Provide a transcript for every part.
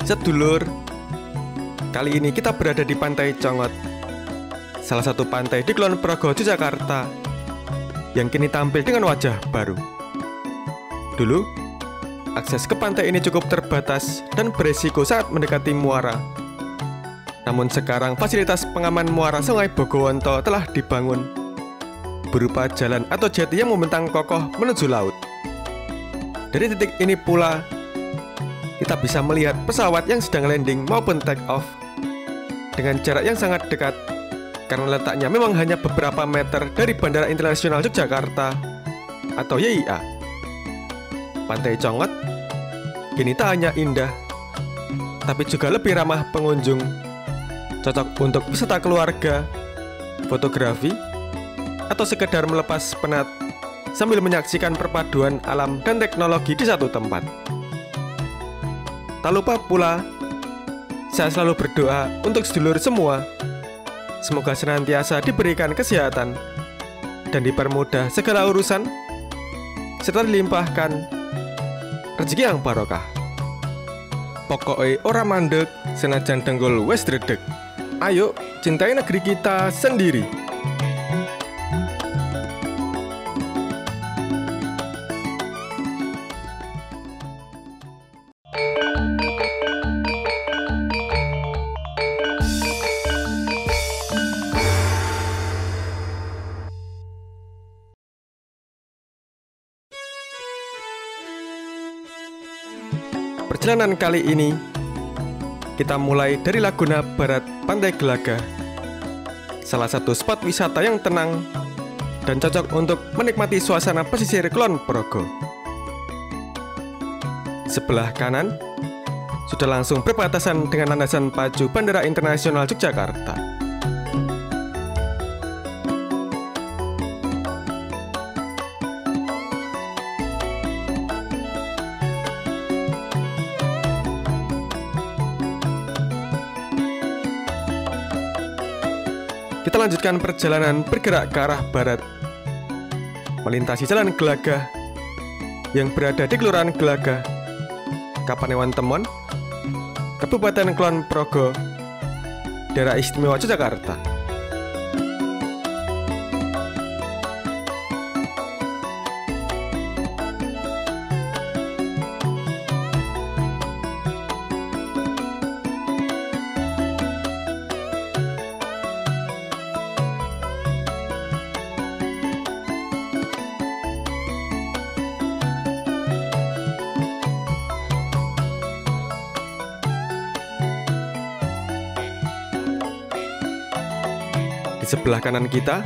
Sedulur, kali ini kita berada di Pantai Congot, salah satu pantai di Kulon Progo, Yogyakarta, yang kini tampil dengan wajah baru. Dulu, akses ke pantai ini cukup terbatas dan beresiko saat mendekati muara. Namun sekarang fasilitas pengaman muara Sungai Bogowonto telah dibangun, berupa jalan atau jati yang membentang kokoh menuju laut. Dari titik ini pula, kita bisa melihat pesawat yang sedang landing maupun take off dengan jarak yang sangat dekat, karena letaknya memang hanya beberapa meter dari Bandara Internasional Yogyakarta atau YIA. Pantai Congot kini tak hanya indah, tapi juga lebih ramah pengunjung, cocok untuk wisata keluarga, fotografi, atau sekedar melepas penat sambil menyaksikan perpaduan alam dan teknologi di satu tempat. Tak lupa pula, saya selalu berdoa untuk sedulur semua. Semoga senantiasa diberikan kesehatan dan dipermudah segala urusan, serta dilimpahkan rezeki yang barokah. Pokoknya ora mandek senajan denggol wes dredeg. Ayo cintai negeri kita sendiri. Perjalanan kali ini kita mulai dari Laguna Barat Pantai Gelaga, salah satu spot wisata yang tenang dan cocok untuk menikmati suasana pesisir Kulon Progo. Sebelah kanan sudah langsung berbatasan dengan landasan pacu Bandara Internasional Yogyakarta. Kita lanjutkan perjalanan bergerak ke arah barat, melintasi Jalan Gelagah yang berada di Kelurahan Gelagah, Kapanewon Temon, Kabupaten Kulon Progo, Daerah Istimewa Yogyakarta. Di sebelah kanan kita,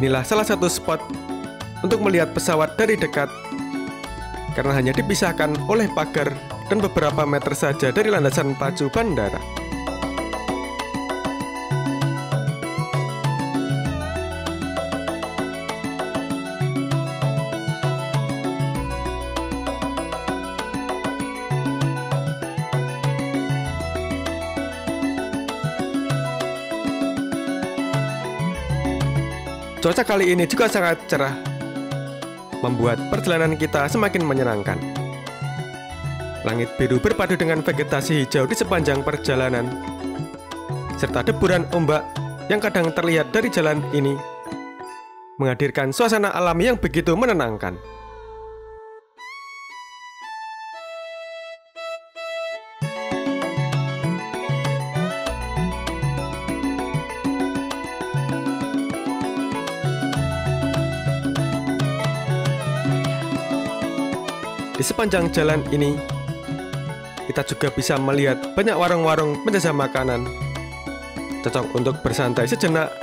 inilah salah satu spot untuk melihat pesawat dari dekat, karena hanya dipisahkan oleh pagar dan beberapa meter saja dari landasan pacu bandara. Cuaca kali ini juga sangat cerah, membuat perjalanan kita semakin menyenangkan. Langit biru berpadu dengan vegetasi hijau di sepanjang perjalanan, serta deburan ombak yang kadang terlihat dari jalan ini, menghadirkan suasana alami yang begitu menenangkan. Di sepanjang jalan ini, kita juga bisa melihat banyak warung-warung penjajah makanan, cocok untuk bersantai sejenak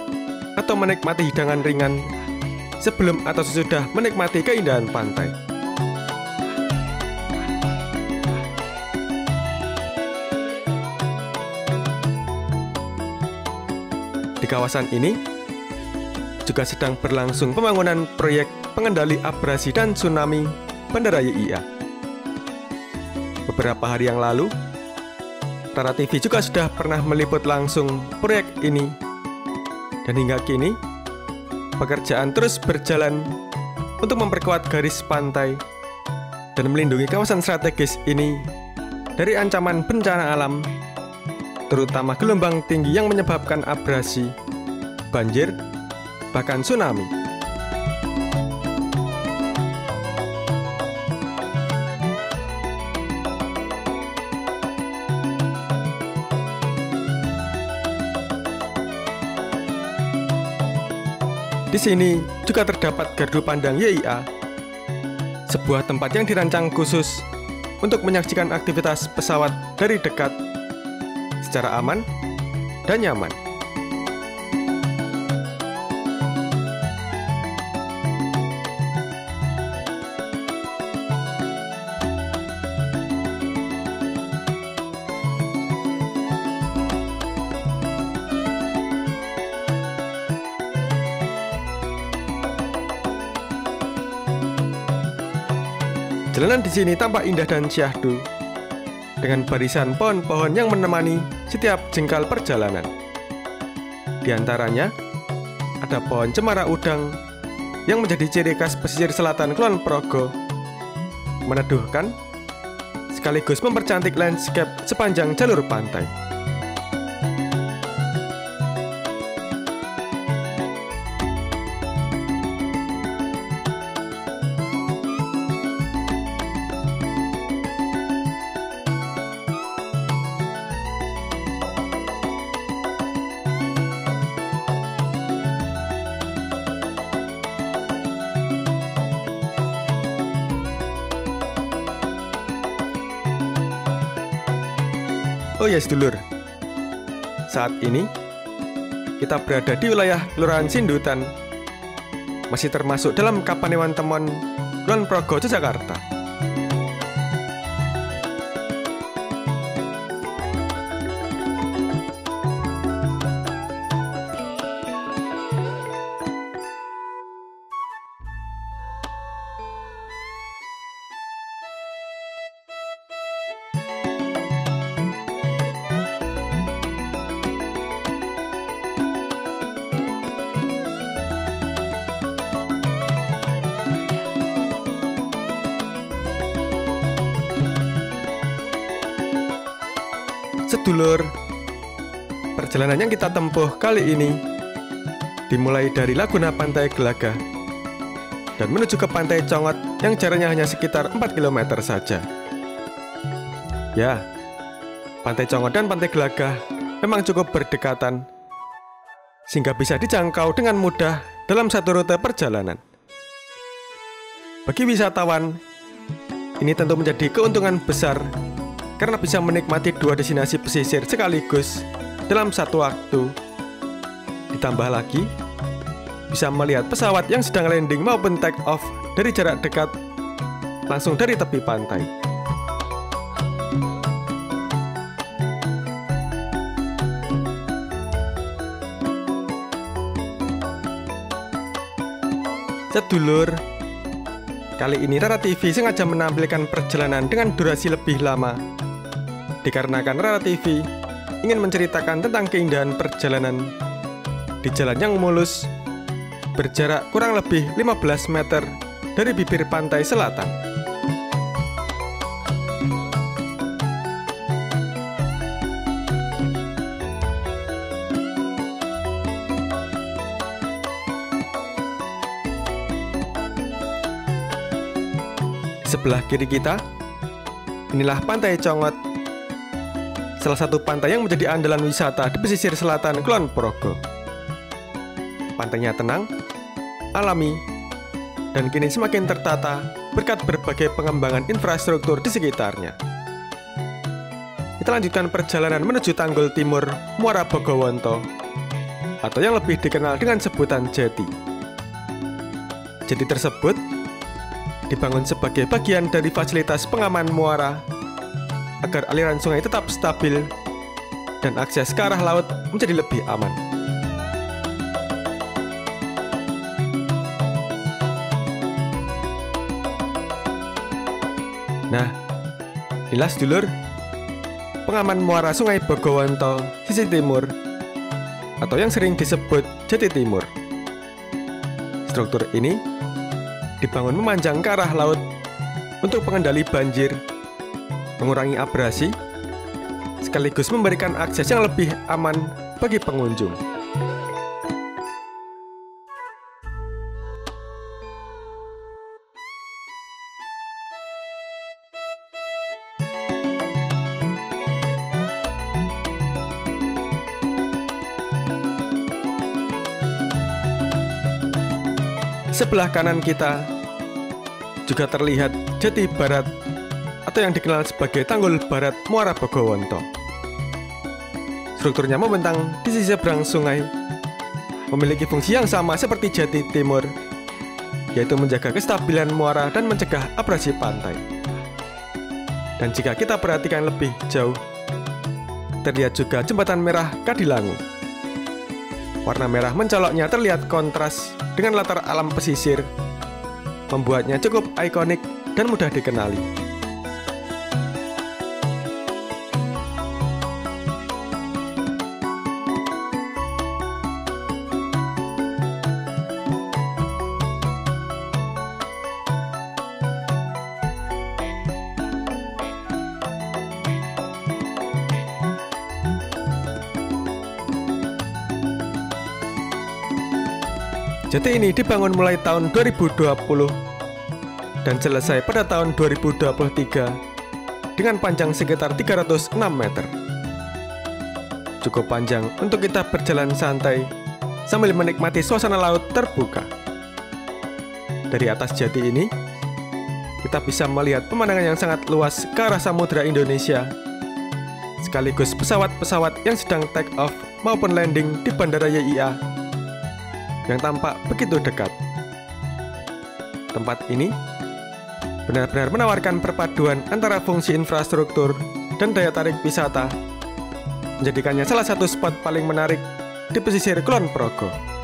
atau menikmati hidangan ringan sebelum atau sesudah menikmati keindahan pantai. Di kawasan ini juga sedang berlangsung pembangunan proyek pengendali abrasi dan tsunami Bandara YIA. Beberapa hari yang lalu, Rara TV juga sudah pernah meliput langsung proyek ini, dan hingga kini pekerjaan terus berjalan untuk memperkuat garis pantai dan melindungi kawasan strategis ini dari ancaman bencana alam, terutama gelombang tinggi yang menyebabkan abrasi, banjir, bahkan tsunami. Di sini juga terdapat gardu pandang YIA, sebuah tempat yang dirancang khusus untuk menyaksikan aktivitas pesawat dari dekat secara aman dan nyaman. Jalanan di sini tampak indah dan syahdu, dengan barisan pohon-pohon yang menemani setiap jengkal perjalanan. Di antaranya, ada pohon cemara udang yang menjadi ciri khas pesisir selatan Kulon Progo, meneduhkan sekaligus mempercantik landscape sepanjang jalur pantai. Oh ya sedulur, saat ini kita berada di wilayah Kelurahan Sindutan, masih termasuk dalam Kapanewon Temon, Kulon Progo, Yogyakarta. Sedulur, perjalanan yang kita tempuh kali ini dimulai dari Laguna Pantai Gelagah dan menuju ke Pantai Congot yang jaraknya hanya sekitar 4 km saja. Ya, Pantai Congot dan Pantai Gelagah memang cukup berdekatan, sehingga bisa dijangkau dengan mudah dalam satu rute perjalanan. Bagi wisatawan, ini tentu menjadi keuntungan besar karena bisa menikmati dua destinasi pesisir sekaligus dalam satu waktu. Ditambah lagi, bisa melihat pesawat yang sedang landing maupun take off dari jarak dekat langsung dari tepi pantai. Sedulur, kali ini Rara TV sengaja menampilkan perjalanan dengan durasi lebih lama, dikarenakan Rara TV ingin menceritakan tentang keindahan perjalanan di jalan yang mulus, berjarak kurang lebih 15 meter dari bibir pantai selatan. Di sebelah kiri kita, inilah Pantai Congot, salah satu pantai yang menjadi andalan wisata di pesisir selatan Kulon Progo. Pantainya tenang, alami, dan kini semakin tertata berkat berbagai pengembangan infrastruktur di sekitarnya. Kita lanjutkan perjalanan menuju Tanggul Timur Muara Bogowonto, atau yang lebih dikenal dengan sebutan Jeti. Jeti tersebut dibangun sebagai bagian dari fasilitas pengaman muara agar aliran sungai tetap stabil dan akses ke arah laut menjadi lebih aman. Nah, inilah sedulur pengaman muara Sungai Bogowonto sisi timur, atau yang sering disebut Jeti Timur. Struktur ini dibangun memanjang ke arah laut untuk pengendali banjir mengurangi abrasi, sekaligus memberikan akses yang lebih aman bagi pengunjung. Sebelah kanan kita juga terlihat jati barat atau yang dikenal sebagai Tanggul Barat Muara Bogowonto. Strukturnya membentang di sisi seberang sungai, memiliki fungsi yang sama seperti jati timur, yaitu menjaga kestabilan muara dan mencegah abrasi pantai. Dan jika kita perhatikan lebih jauh, terlihat juga jembatan merah Kadilangu. Warna merah mencoloknya terlihat kontras dengan latar alam pesisir, membuatnya cukup ikonik dan mudah dikenali. Jati ini dibangun mulai tahun 2020 dan selesai pada tahun 2023 dengan panjang sekitar 306 meter. Cukup panjang untuk kita berjalan santai sambil menikmati suasana laut terbuka. Dari atas jati ini, kita bisa melihat pemandangan yang sangat luas ke arah Samudra Indonesia, sekaligus pesawat-pesawat yang sedang take off maupun landing di Bandara YIA yang tampak begitu dekat. Tempat ini benar-benar menawarkan perpaduan antara fungsi infrastruktur dan daya tarik wisata, menjadikannya salah satu spot paling menarik di pesisir Kulon Progo.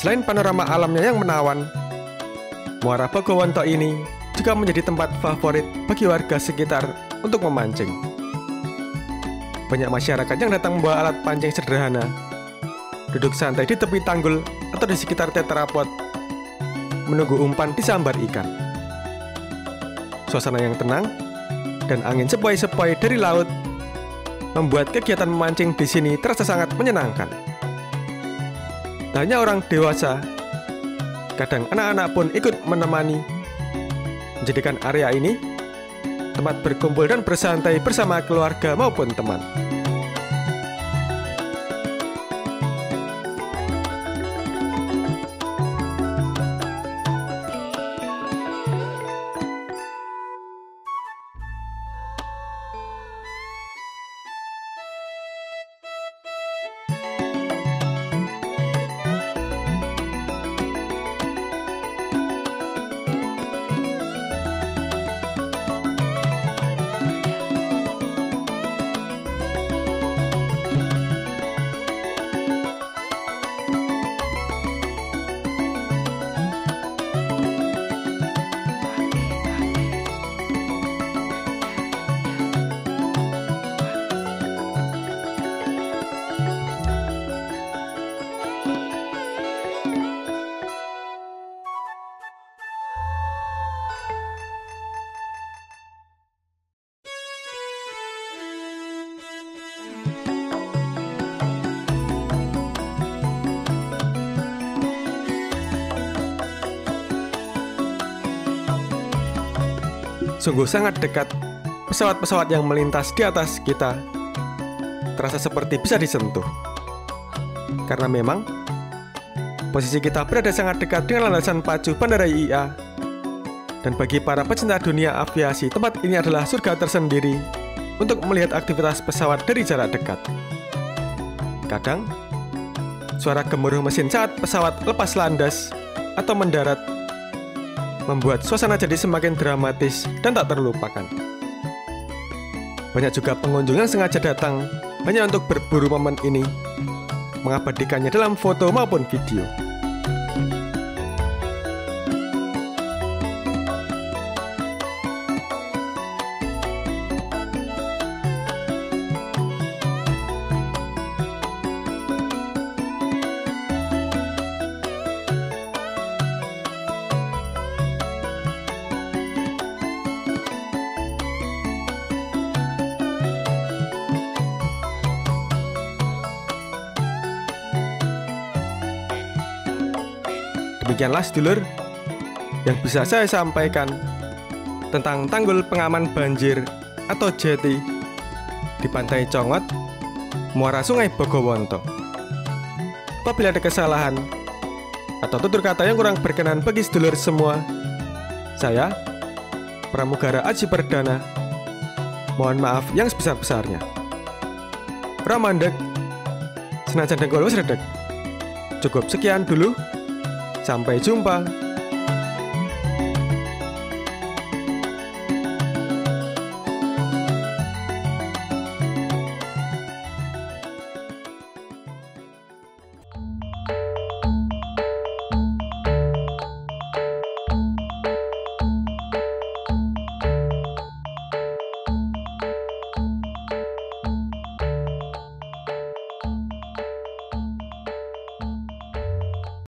Selain panorama alamnya yang menawan, Muara Bogowonto ini juga menjadi tempat favorit bagi warga sekitar untuk memancing. Banyak masyarakat yang datang membawa alat pancing sederhana, duduk santai di tepi tanggul atau di sekitar tetrapod, menunggu umpan disambar ikan. Suasana yang tenang dan angin sepoi-sepoi dari laut membuat kegiatan memancing di sini terasa sangat menyenangkan. Tak hanya orang dewasa, kadang anak-anak pun ikut menemani, menjadikan area ini tempat berkumpul dan bersantai bersama keluarga maupun teman. Sungguh sangat dekat, pesawat-pesawat yang melintas di atas kita terasa seperti bisa disentuh. Karena memang posisi kita berada sangat dekat dengan landasan pacu Bandara YIA. Dan bagi para pecinta dunia aviasi, tempat ini adalah surga tersendiri untuk melihat aktivitas pesawat dari jarak dekat. Kadang, suara gemuruh mesin saat pesawat lepas landas atau mendarat membuat suasana jadi semakin dramatis dan tak terlupakan. Banyak juga pengunjung yang sengaja datang hanya untuk berburu momen ini, mengabadikannya dalam foto maupun video. Demikianlah sedulur yang bisa saya sampaikan tentang tanggul pengaman banjir atau jeti di Pantai Congot, muara Sungai Bogowonto. Apabila ada kesalahan atau tutur kata yang kurang berkenan bagi sedulur semua, saya, Pramugara Aji Perdana, mohon maaf yang sebesar-besarnya. Ramandek, senajan dengkul wis redeg. Cukup sekian dulu. Sampai jumpa.